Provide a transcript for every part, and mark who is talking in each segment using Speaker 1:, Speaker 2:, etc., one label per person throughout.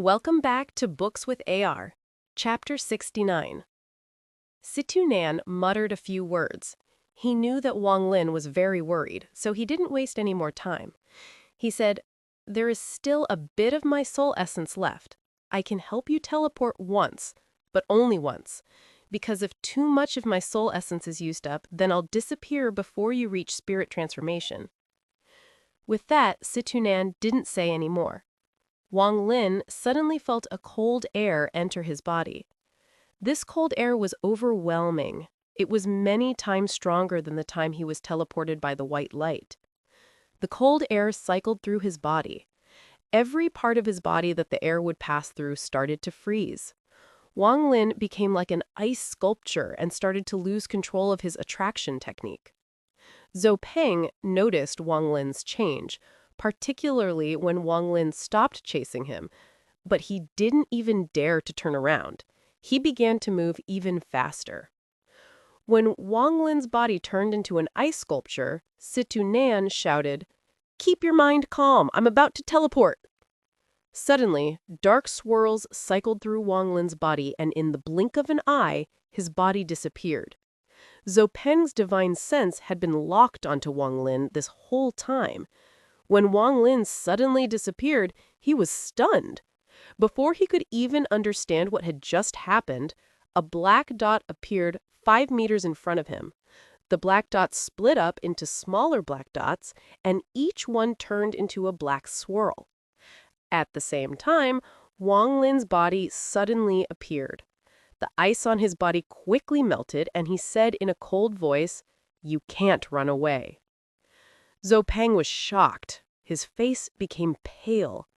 Speaker 1: Welcome back to Books with AR, Chapter 69. Situ Nan muttered a few words. He knew that Wang Lin was very worried, so he didn't waste any more time. He said, "There is still a bit of my soul essence left. I can help you teleport once, but only once. Because if too much of my soul essence is used up, then I'll disappear before you reach spirit transformation." With that, Situ Nan didn't say any more. Wang Lin suddenly felt a cold air enter his body. This cold air was overwhelming. It was many times stronger than the time he was teleported by the white light. The cold air cycled through his body. Every part of his body that the air would pass through started to freeze. Wang Lin became like an ice sculpture and started to lose control of his attraction technique. Zhou Peng noticed Wang Lin's change, particularly when Wang Lin stopped chasing him, but he didn't even dare to turn around. He began to move even faster. When Wang Lin's body turned into an ice sculpture, Situ Nan shouted, "Keep your mind calm, I'm about to teleport." Suddenly, dark swirls cycled through Wang Lin's body, and in the blink of an eye, his body disappeared. Zhou Peng's divine sense had been locked onto Wang Lin this whole time. When Wang Lin suddenly disappeared, he was stunned. Before he could even understand what had just happened, a black dot appeared 5 meters in front of him. The black dots split up into smaller black dots, and each one turned into a black swirl. At the same time, Wang Lin's body suddenly appeared. The ice on his body quickly melted, and he said in a cold voice, "You can't run away." Zhou Peng was shocked. His face became pale.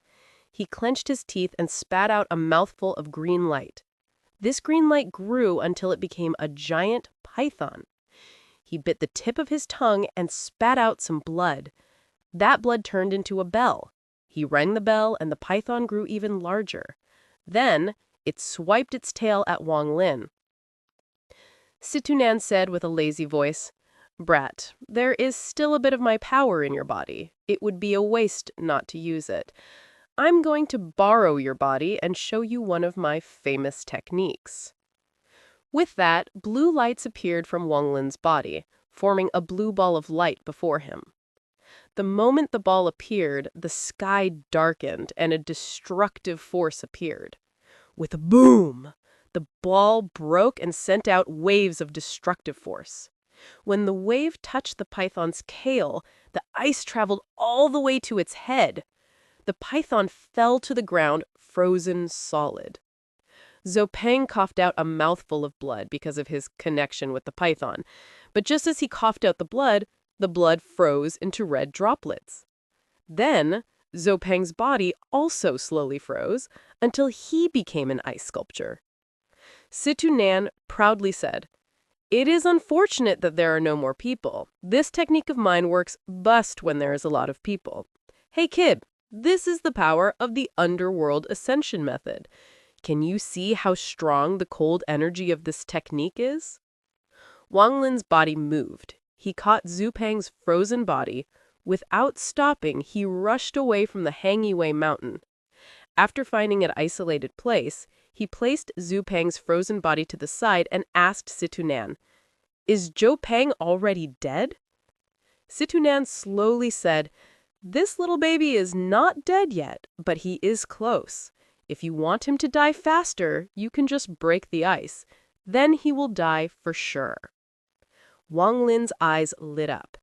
Speaker 1: He clenched his teeth and spat out a mouthful of green light. This green light grew until it became a giant python. He bit the tip of his tongue and spat out some blood. That blood turned into a bell. He rang the bell, and the python grew even larger. Then it swiped its tail at Wang Lin. Situ Nan said with a lazy voice, "Brat, there is still a bit of my power in your body. It would be a waste not to use it. I'm going to borrow your body and show you one of my famous techniques." With that, blue lights appeared from Wang Lin's body, forming a blue ball of light before him. The moment the ball appeared, the sky darkened and a destructive force appeared. With a boom, the ball broke and sent out waves of destructive force. When the wave touched the python's tail, the ice traveled all the way to its head. The python fell to the ground, frozen solid. Zhou Peng coughed out a mouthful of blood because of his connection with the python. But just as he coughed out the blood froze into red droplets. Then, Zhou Peng's body also slowly froze until he became an ice sculpture. Situ Nan proudly said, "It is unfortunate that there are no more people. This technique of mine works best when there is a lot of people. Hey kid, this is the power of the Underworld Ascension method. Can you see how strong the cold energy of this technique is?" Wang Lin's body moved. He caught Zhou Peng's frozen body. Without stopping, he rushed away from the Hangiwei mountain. After finding an isolated place, he placed Zhou Peng's frozen body to the side and asked Situ Nan, "Is Zhou Peng already dead?" Situ Nan slowly said, "This little baby is not dead yet, but he is close. If you want him to die faster, you can just break the ice. Then he will die for sure." Wang Lin's eyes lit up.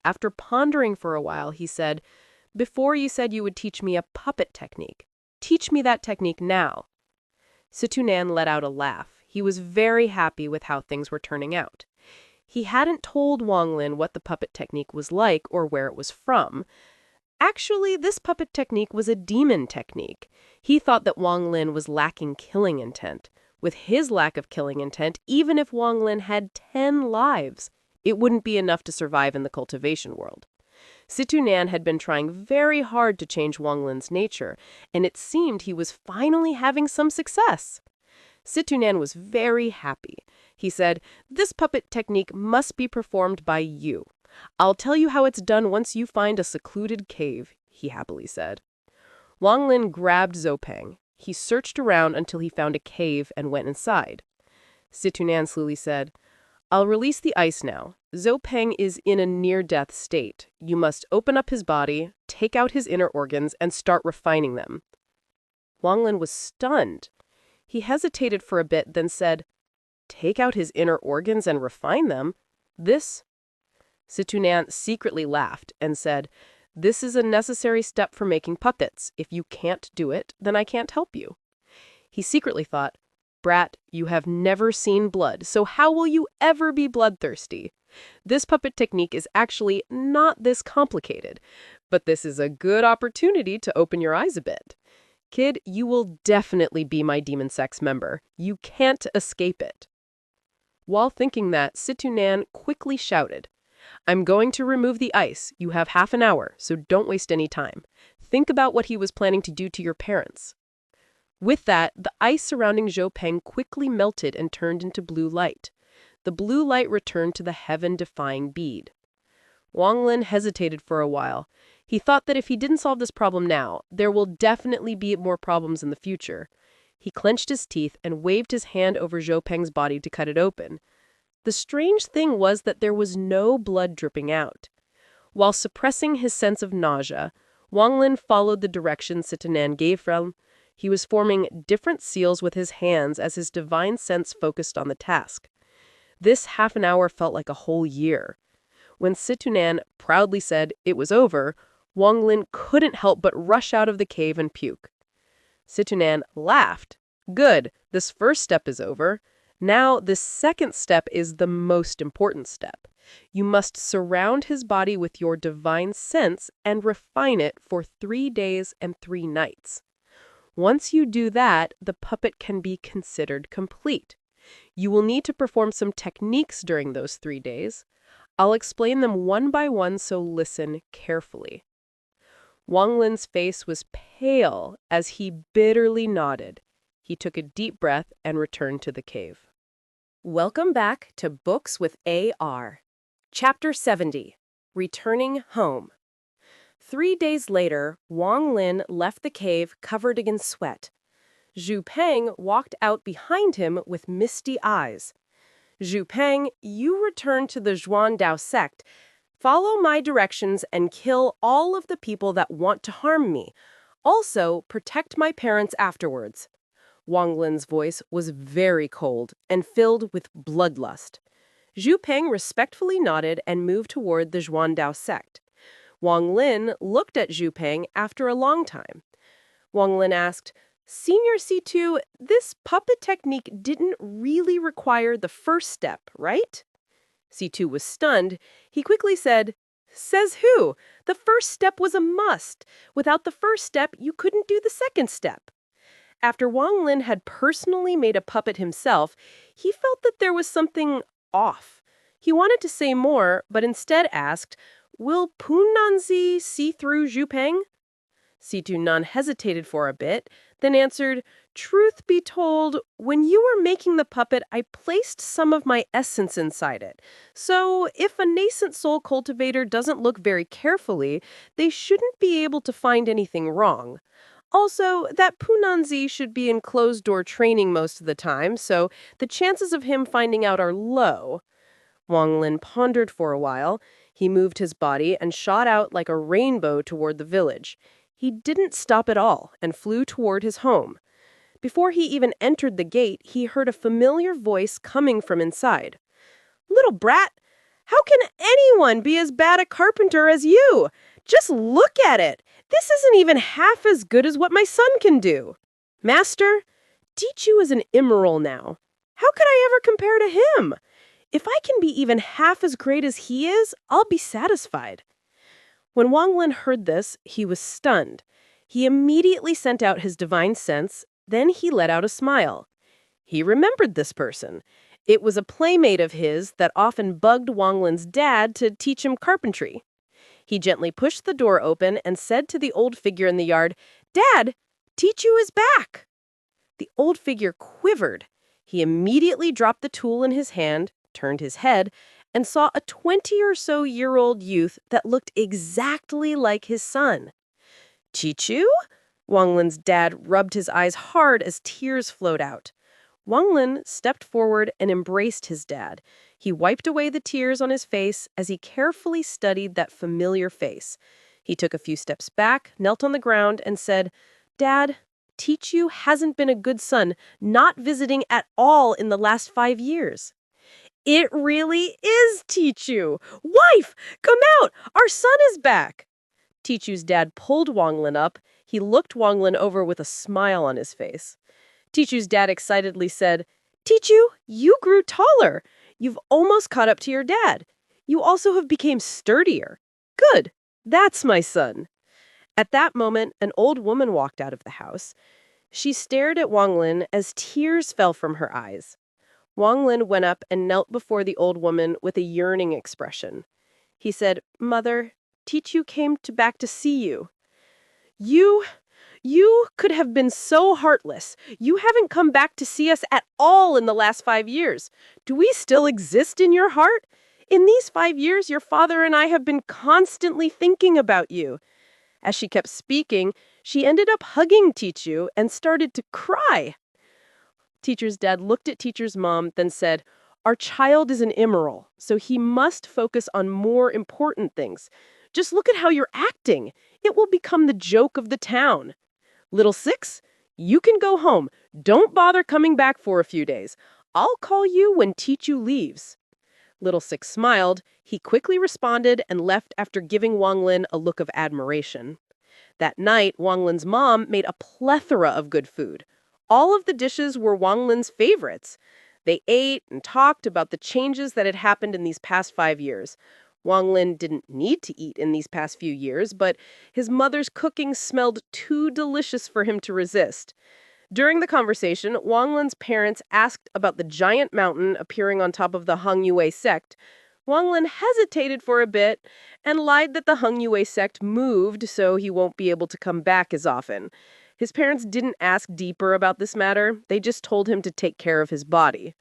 Speaker 1: After pondering for a while, he said, "Before you said you would teach me a puppet technique. Teach me that technique now." Situ Nan let out a laugh. He was very happy with how things were turning out. He hadn't told Wang Lin what the puppet technique was like or where it was from. Actually, this puppet technique was a demon technique. He thought that Wang Lin was lacking killing intent. With his lack of killing intent, even if Wang Lin had 10 lives, it wouldn't be enough to survive in the cultivation world. Situ Nan had been trying very hard to change Wang Lin's nature, and it seemed he was finally having some success. Situ Nan was very happy. He said, "This puppet technique must be performed by you. I'll tell you how it's done once you find a secluded cave," he happily said. Wang Lin grabbed Zhou Peng. He searched around until he found a cave and went inside. Situ Nan slowly said, "I'll release the ice now. Zhou Peng is in a near-death state. You must open up his body, take out his inner organs, and start refining them." Wang Lin was stunned. He hesitated for a bit, then said, "Take out his inner organs and refine them? This—" Situ Nan secretly laughed and said, "This is a necessary step for making puppets. If you can't do it, then I can't help you." He secretly thought, "Brat, you have never seen blood, so how will you ever be bloodthirsty? This puppet technique is actually not this complicated, but this is a good opportunity to open your eyes a bit. Kid, you will definitely be my demon sex member. You can't escape it." While thinking that, Situ Nan quickly shouted, "I'm going to remove the ice. You have half an hour, so don't waste any time. Think about what he was planning to do to your parents." With that, the ice surrounding Zhou Peng quickly melted and turned into blue light. The blue light returned to the heaven-defying bead. Wang Lin hesitated for a while. He thought that if he didn't solve this problem now, there will definitely be more problems in the future. He clenched his teeth and waved his hand over Zhou Peng's body to cut it open. The strange thing was that there was no blood dripping out. While suppressing his sense of nausea, Wang Lin followed the directions Situ Nan gave him. He was forming different seals with his hands as his divine sense focused on the task. This half an hour felt like a whole year. When Situ Nan proudly said it was over, Wang Lin couldn't help but rush out of the cave and puke. Situ Nan laughed. "Good, this first step is over. Now, this second step is the most important step. You must surround his body with your divine sense and refine it for 3 days and 3 nights. Once you do that, the puppet can be considered complete. You will need to perform some techniques during those 3 days. I'll explain them one by one, so listen carefully." Wang Lin's face was pale as he bitterly nodded. He took a deep breath and returned to the cave. Welcome back to Books with AR. Chapter 70, Returning Home. 3 days later, Wang Lin left the cave covered in sweat. Zhou Peng walked out behind him with misty eyes. "Zhou Peng, you return to the Xuan Dao Sect. Follow my directions and kill all of the people that want to harm me. Also, protect my parents afterwards." Wang Lin's voice was very cold and filled with bloodlust. Zhou Peng respectfully nodded and moved toward the Xuan Dao Sect. Wang Lin looked at Zhou Peng after a long time. Wang Lin asked, "Senior C2, this puppet technique didn't really require the first step, right?" C2 was stunned. He quickly said, "Says who? The first step was a must. Without the first step, you couldn't do the second step." After Wang Lin had personally made a puppet himself, he felt that there was something off. He wanted to say more, but instead asked, "Will Punanzi see through Zhou Peng?" Situ Nan hesitated for a bit, then answered, "Truth be told, when you were making the puppet, I placed some of my essence inside it. So if a nascent soul cultivator doesn't look very carefully, they shouldn't be able to find anything wrong. Also, that Punanzi should be in closed-door training most of the time, so the chances of him finding out are low." Wang Lin pondered for a while. He moved his body and shot out like a rainbow toward the village. He didn't stop at all and flew toward his home. Before he even entered the gate, he heard a familiar voice coming from inside. "Little brat, how can anyone be as bad a carpenter as you? Just look at it. This isn't even half as good as what my son can do. Master, Tichu is an immortal now. How could I ever compare to him? If I can be even half as great as he is, I'll be satisfied." When Wang Lin heard this, he was stunned. He immediately sent out his divine sense, then he let out a smile. He remembered this person. It was a playmate of his that often bugged Wang Lin's dad to teach him carpentry. He gently pushed the door open and said to the old figure in the yard, "Dad, Tichu is back." The old figure quivered. He immediately dropped the tool in his hand, turned his head, and saw a 20-or-so-year-old youth that looked exactly like his son. "Tichu? Wang Lin's dad rubbed his eyes hard as tears flowed out. Wang Lin stepped forward and embraced his dad. He wiped away the tears on his face as he carefully studied that familiar face. He took a few steps back, knelt on the ground, and said, "Dad, Tichu hasn't been a good son, not visiting at all in the last 5 years." "It really is Tichu! Wife, come out! Our son is back!" Tichu's dad pulled Wang Lin up. He looked Wang Lin over with a smile on his face. Tichu's dad excitedly said, "Tichu, you grew taller. You've almost caught up to your dad. You also have become sturdier. Good. That's my son." At that moment, an old woman walked out of the house. She stared at Wang Lin as tears fell from her eyes. Wang Lin went up and knelt before the old woman with a yearning expression. He said, "Mother, Tichu came back to see you. You could have been so heartless. You haven't come back to see us at all in the last 5 years. Do we still exist in your heart? In these 5 years, your father and I have been constantly thinking about you." As she kept speaking, she ended up hugging Tichu and started to cry. Teacher's dad looked at Teacher's mom, then said, "Our child is an immoral, so he must focus on more important things. Just look at how you're acting. It will become the joke of the town. Little Six, you can go home. Don't bother coming back for a few days. I'll call you when Tichu leaves." Little Six smiled. He quickly responded and left after giving Wang Lin a look of admiration. That night, Wang Lin's mom made a plethora of good food. All of the dishes were Wang Lin's favorites. They ate and talked about the changes that had happened in these past 5 years. Wang Lin didn't need to eat in these past few years, but his mother's cooking smelled too delicious for him to resist. During the conversation, Wang Lin's parents asked about the giant mountain appearing on top of the Zhang sect. Wang Lin hesitated for a bit and lied that the Zhang sect moved so he won't be able to come back as often. His parents didn't ask deeper about this matter. They just told him to take care of his body.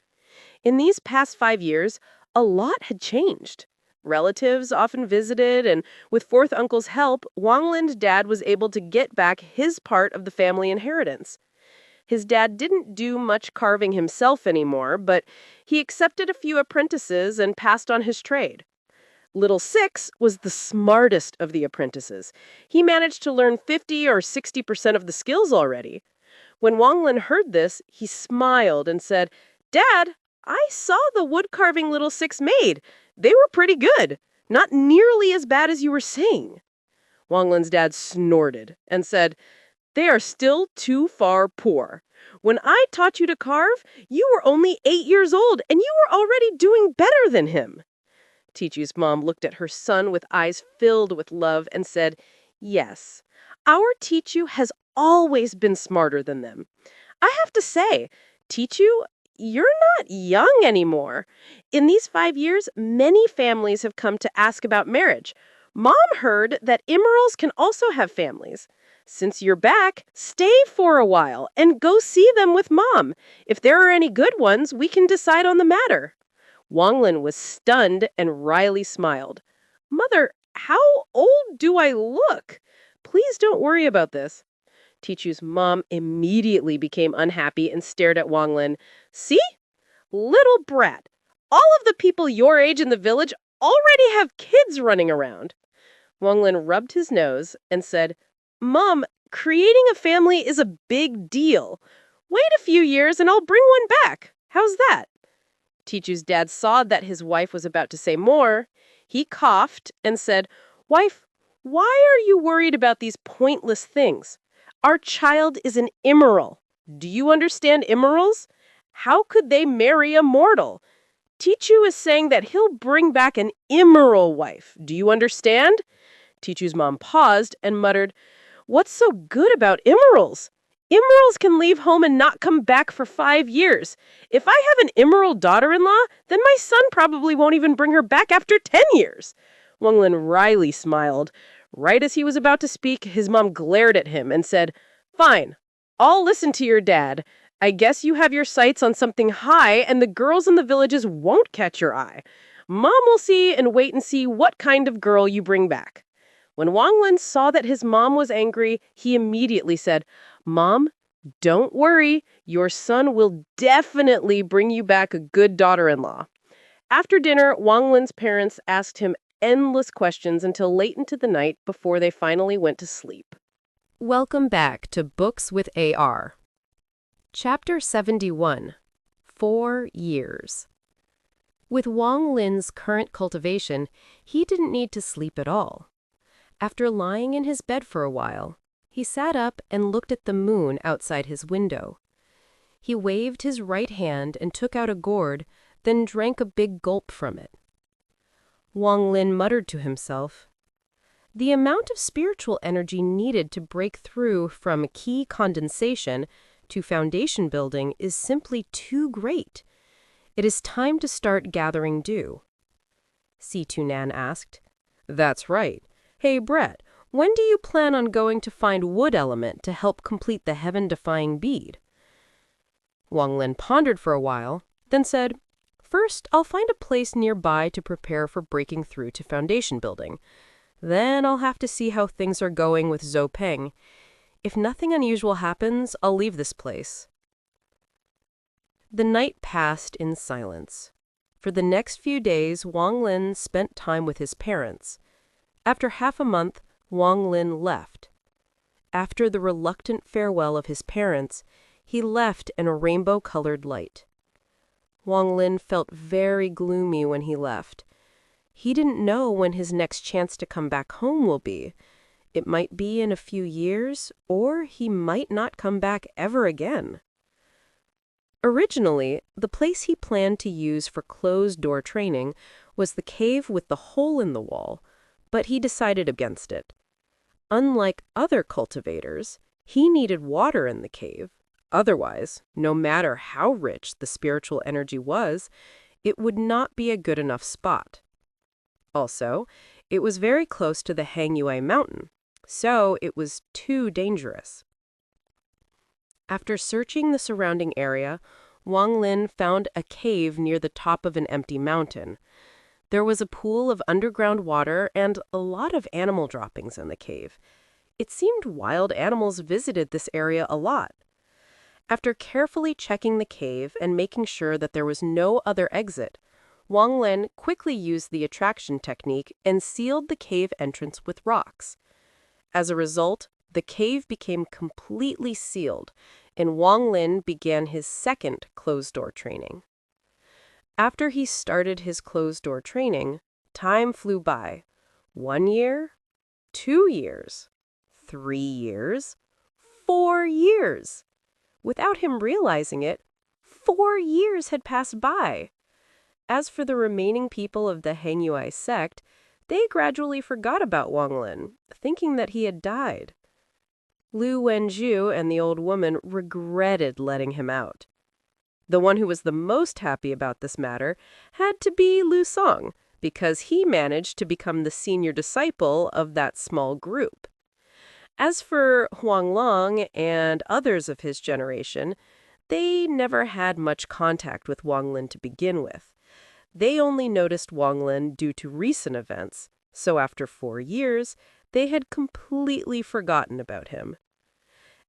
Speaker 1: In these past 5 years, a lot had changed. Relatives often visited, and with fourth uncle's help, Wang Lin's dad was able to get back his part of the family inheritance. His dad didn't do much carving himself anymore, but he accepted a few apprentices and passed on his trade. Little Six was the smartest of the apprentices. He managed to learn 50 or 60% of the skills already. When Wang Lin heard this, he smiled and said, "Dad, I saw the wood carving Little Six made. They were pretty good. Not nearly as bad as you were saying." Wang Lin's dad snorted and said, "They are still too far poor. When I taught you to carve, you were only 8 years old and you were already doing better than him." Tichu's mom looked at her son with eyes filled with love and said, "Yes, our Tichu has always been smarter than them. I have to say, Tichu, you're not young anymore. In these 5 years, many families have come to ask about marriage. Mom heard that immortals can also have families. Since you're back, stay for a while and go see them with Mom. If there are any good ones, we can decide on the matter." Wang Lin was stunned and wryly smiled. "Mother, how old do I look? Please don't worry about this." Tichu's mom immediately became unhappy and stared at Wang Lin. "See? Little brat. All of the people your age in the village already have kids running around." Wang Lin rubbed his nose and said, "Mom, creating a family is a big deal. Wait a few years and I'll bring one back. How's that?" Tichu's dad saw that his wife was about to say more. He coughed and said, "Wife, why are you worried about these pointless things? Our child is an immoral. Do you understand immorals? How could they marry a mortal? Tichu is saying that he'll bring back an immoral wife. Do you understand?" Tichu's mom paused and muttered, "What's so good about immorals? Immorals can leave home and not come back for 5 years. If I have an immoral daughter-in-law, then my son probably won't even bring her back after 10 years. Wang Lin wryly smiled. Right as he was about to speak, his mom glared at him and said, "Fine, I'll listen to your dad. I guess you have your sights on something high and the girls in the villages won't catch your eye. Mom will see and wait and see what kind of girl you bring back." When Wang Lin saw that his mom was angry, he immediately said, "Mom, don't worry. Your son will definitely bring you back a good daughter-in-law." After dinner, Wang Lin's parents asked him endless questions until late into the night before they finally went to sleep. Welcome back to Books with AR. Chapter 71. 4 Years. With Wang Lin's current cultivation, he didn't need to sleep at all. After lying in his bed for a while, he sat up and looked at the moon outside his window. He waved his right hand and took out a gourd, then drank a big gulp from it. Wang Lin muttered to himself, "The amount of spiritual energy needed to break through from key condensation to foundation building is simply too great. It is time to start gathering dew." Situ Nan asked, "That's right. Hey, Brett, when do you plan on going to find wood element to help complete the heaven-defying bead?" Wang Lin pondered for a while, then said, "First, I'll find a place nearby to prepare for breaking through to foundation building. Then I'll have to see how things are going with Zhou Peng. If nothing unusual happens, I'll leave this place." The night passed in silence. For the next few days, Wang Lin spent time with his parents. After half a month, Wang Lin left. After the reluctant farewell of his parents, he left in a rainbow-colored light. Wang Lin felt very gloomy when he left. He didn't know when his next chance to come back home will be. It might be in a few years, or he might not come back ever again. Originally, the place he planned to use for closed-door training was the cave with the hole in the wall, but he decided against it. Unlike other cultivators, he needed water in the cave. Otherwise, no matter how rich the spiritual energy was, it would not be a good enough spot. Also, it was very close to the Hangyue mountain, so it was too dangerous. After searching the surrounding area, Wang Lin found a cave near the top of an empty mountain. There was a pool of underground water and a lot of animal droppings in the cave. It seemed wild animals visited this area a lot. After carefully checking the cave and making sure that there was no other exit, Wang Lin quickly used the attraction technique and sealed the cave entrance with rocks. As a result, the cave became completely sealed, and Wang Lin began his second closed-door training. After he started his closed-door training, time flew by. 1 year, 2 years, 3 years, 4 years. Without him realizing it, 4 years had passed by. As for the remaining people of the Hangyue sect, they gradually forgot about Wang Lin, thinking that he had died. Lu Wenzhou and the old woman regretted letting him out. The one who was the most happy about this matter had to be Lu Song, because he managed to become the senior disciple of that small group. As for Huang Long and others of his generation, they never had much contact with Wang Lin to begin with. They only noticed Wang Lin due to recent events, so after 4 years, they had completely forgotten about him.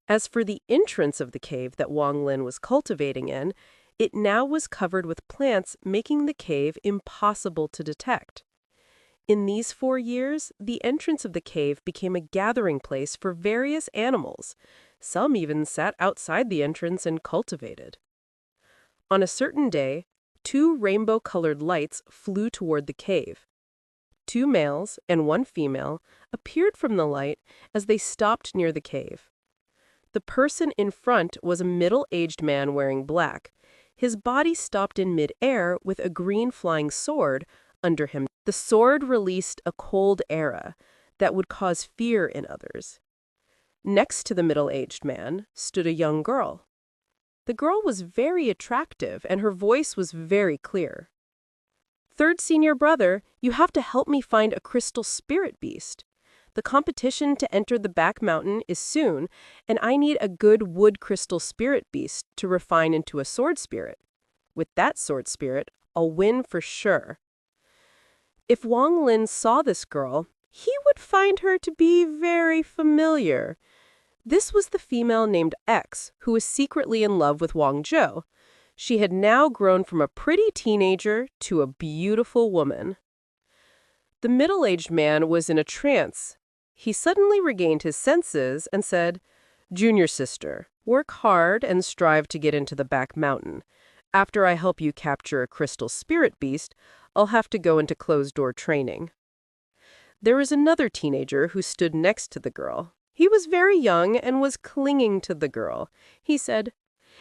Speaker 1: As for the entrance of the cave that Wang Lin was cultivating in, it now was covered with plants, making the cave impossible to detect. In these 4 years, the entrance of the cave became a gathering place for various animals. Some even sat outside the entrance and cultivated. On a certain day, 2 rainbow-colored lights flew toward the cave. 2 males and 1 female appeared from the light as they stopped near the cave. The person in front was a middle-aged man wearing black. His body stopped in mid-air with a green flying sword under him. The sword released a cold aura that would cause fear in others. Next to the middle-aged man stood a young girl. The girl was very attractive and her voice was very clear. "Third senior brother, you have to help me find a crystal spirit beast. The competition to enter the back mountain is soon, and I need a good wood crystal spirit beast to refine into a sword spirit. With that sword spirit, I'll win for sure." If Wang Lin saw this girl, he would find her to be very familiar. This was the female named X, who was secretly in love with Wang Zhou. She had now grown from a pretty teenager to a beautiful woman. The middle-aged man was in a trance. He suddenly regained his senses and said, "Junior sister, work hard and strive to get into the back mountain. After I help you capture a crystal spirit beast, I'll have to go into closed-door training." There was another teenager who stood next to the girl. He was very young and was clinging to the girl. He said,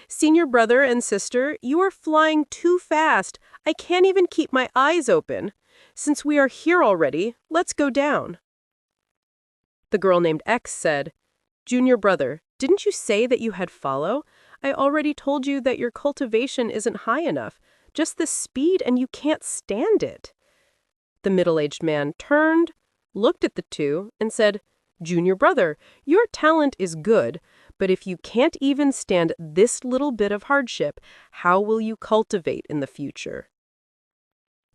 Speaker 1: "Senior brother and sister, you are flying too fast. I can't even keep my eyes open. Since we are here already, let's go down." The girl named X said, "Junior brother, didn't you say that you had follow? I already told you that your cultivation isn't high enough. Just the speed and you can't stand it." The middle-aged man turned, looked at the two, and said, "Junior brother, your talent is good, but if you can't even stand this little bit of hardship, how will you cultivate in the future?"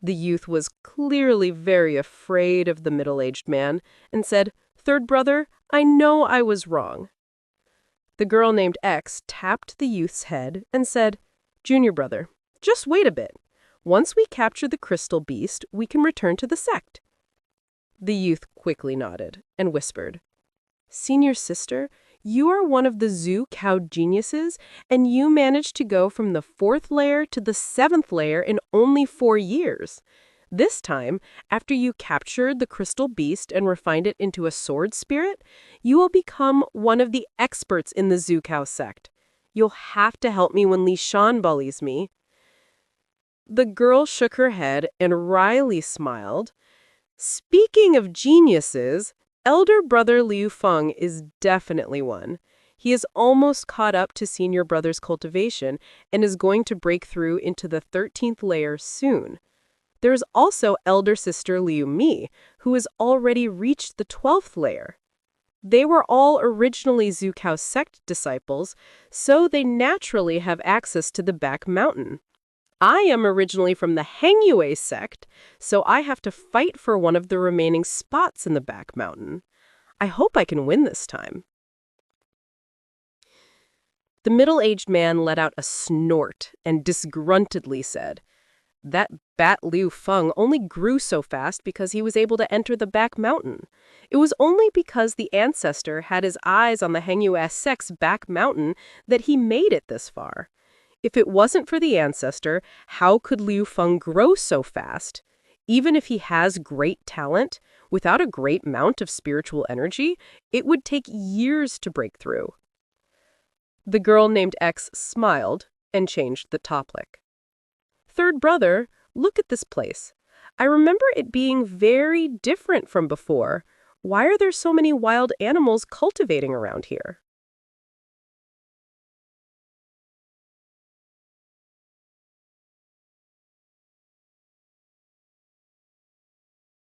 Speaker 1: The youth was clearly very afraid of the middle-aged man and said, "Third brother, I know I was wrong." The girl named X tapped the youth's head and said, "Junior brother, just wait a bit. Once we capture the crystal beast, we can return to the sect." The youth quickly nodded and whispered, "Senior sister, you are one of the Zhou cow geniuses, and you managed to go from the 4th layer to the 7th layer in only 4 years. This time, after you captured the crystal beast and refined it into a sword spirit, you will become one of the experts in the Zhou cow sect. You'll have to help me when Li Shan bullies me." The girl shook her head and wryly smiled. "Speaking of geniuses, elder brother Liu Feng is definitely one. He is almost caught up to senior brother's cultivation and is going to break through into the 13th layer soon. There is also elder sister Liu Mi, who has already reached the 12th layer. They were all originally Zhou Cao sect disciples, so they naturally have access to the back mountain. I am originally from the Hengyue sect, so I have to fight for one of the remaining spots in the back mountain. I hope I can win this time." The middle-aged man let out a snort and disgruntledly said, "That bat Liu Feng only grew so fast because he was able to enter the back mountain. It was only because the ancestor had his eyes on the Hengyue sect's back mountain that he made it this far. If it wasn't for the ancestor, how could Liu Feng grow so fast? Even if he has great talent, without a great amount of spiritual energy, it would take years to break through." The girl named X smiled and changed the topic. "Third brother, look at this place. I remember it being very different from before. Why are there so many wild animals cultivating around here?"